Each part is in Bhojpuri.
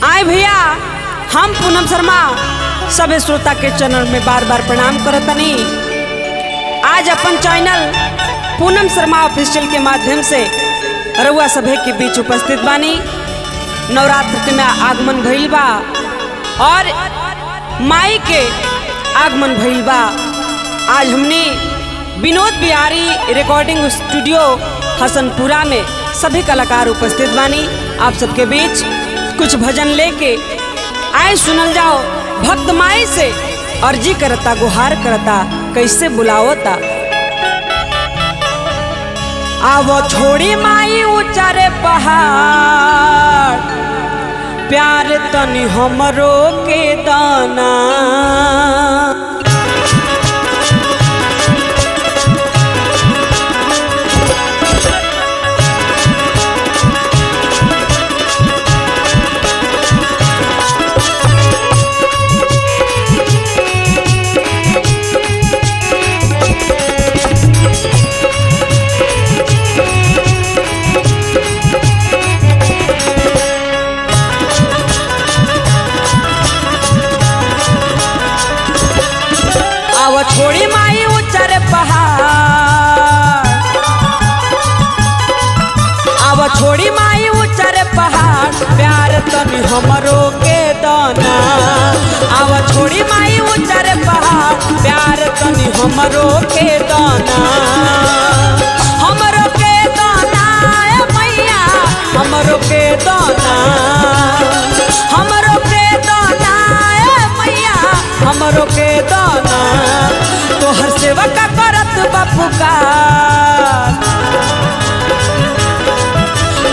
आए भैया हम पूनम शर्मा सभी श्रोता के चैनल में बार बार प्रणाम करतनी। आज अपन चैनल पूनम शर्मा ऑफिशियल के माध्यम से रउआ सभे के बीच उपस्थित बानी। नवरात्र में आगमन भइल बा और माई के आगमन भइल बा। आज हमने विनोद बिहारी रिकॉर्डिंग स्टूडियो हसनपुरा में सभी कलाकार उपस्थित बानी। आप सबके बीच कुछ भजन लेके आए, सुनल जाओ। भक्त माई से अर्जी करता, गुहार करता, कैसे बुलावता। आवो छोड़ी माई ऊंचारे पहाड़, प्यार तनी हमरो के दाना। आवो छोड़ी माई ऊंचारे पहाड़, आवो छोड़ी माई ऊंचारे पहाड़, प्यार तनी हमरो के दाना। आवो छोड़ी माई ऊंचारे पहाड़, प्यार तनी हमरो के दाना। हमरो के दाना ए मैया, हमरो के दाना, हमरो के दाना ए मैया, हमरो के दाना। तोहर सेवा का करत बापू का,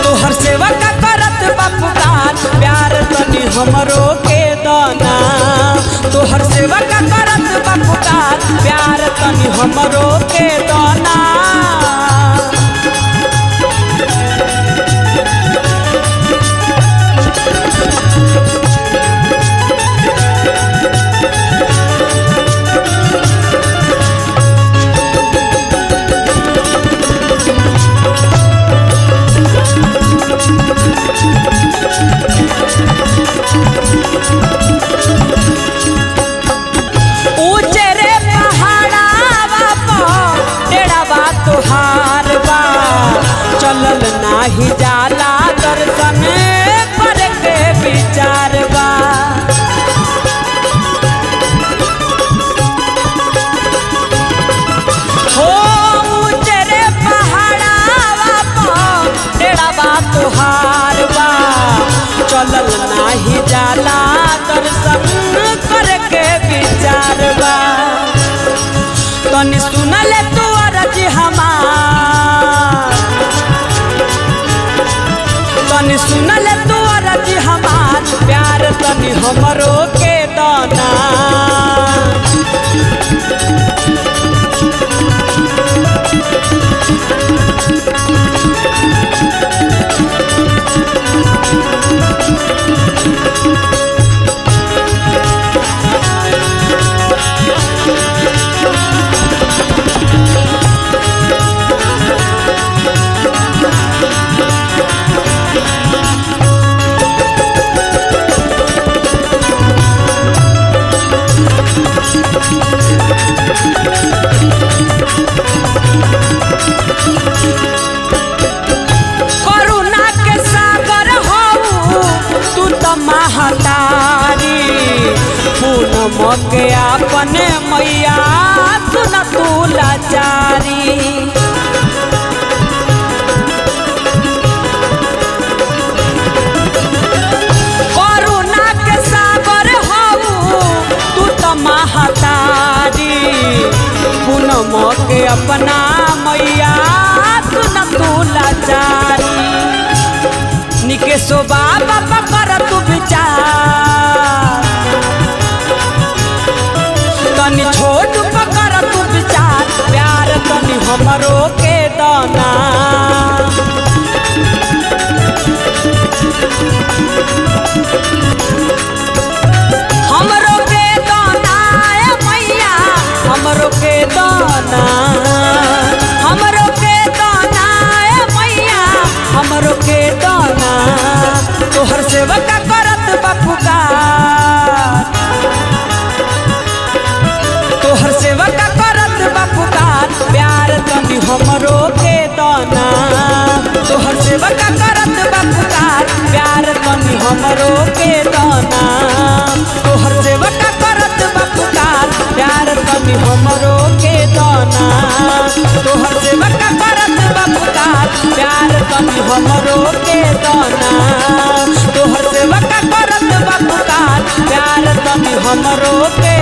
तोहर सेवा का करत बापू का, प्यार तनी हमरो के दाना। तोहर सेवा का करत बापू का, प्यार तनी हमरो के दाना। चलल नाही जाला दर्शन करके विचार बा। हो ऊंचे रे पहाड़ावा पर डेरावा तोहार बा। चलल नाही जाला दर्शन करके विचार बा। तनी सुनल तू अर्ज हमार, तनी सुनल तू अर्ज हमार, प्यार तनी हमरो के दाना। करुणा के सागर हऊ तू त महतारी, पूनम के अपने मैया सुन तू लाचारी। करुणा के सागर हऊ तू त महतारी, पूनम के अपना मैया सुन तू लाचारी। निकेशो बाबा पकर तू विचार, तनी छोट पकर तू विचार, प्यार तनी हमरो के दाना। हमरो के दाना ए मैया, हमरो के दाना, हमरो के दाना ए मैया, हमरो के दाना। तोहर सेवा का करत बपुकार तोहर सेवा का करत बपुकार प्यार तनी हमरो के दाना तोहर सेवा का करत बपुकार प्यार तनी हमरो के दाना तोहर सेवा का करत बपुकार प्यार तनी हमरो के दाना तोहर सेवा का करत बपुकार प्यार तनी हमरो के दाना तोहर सेवा का करत बपुकार प्यार तनी हमरो के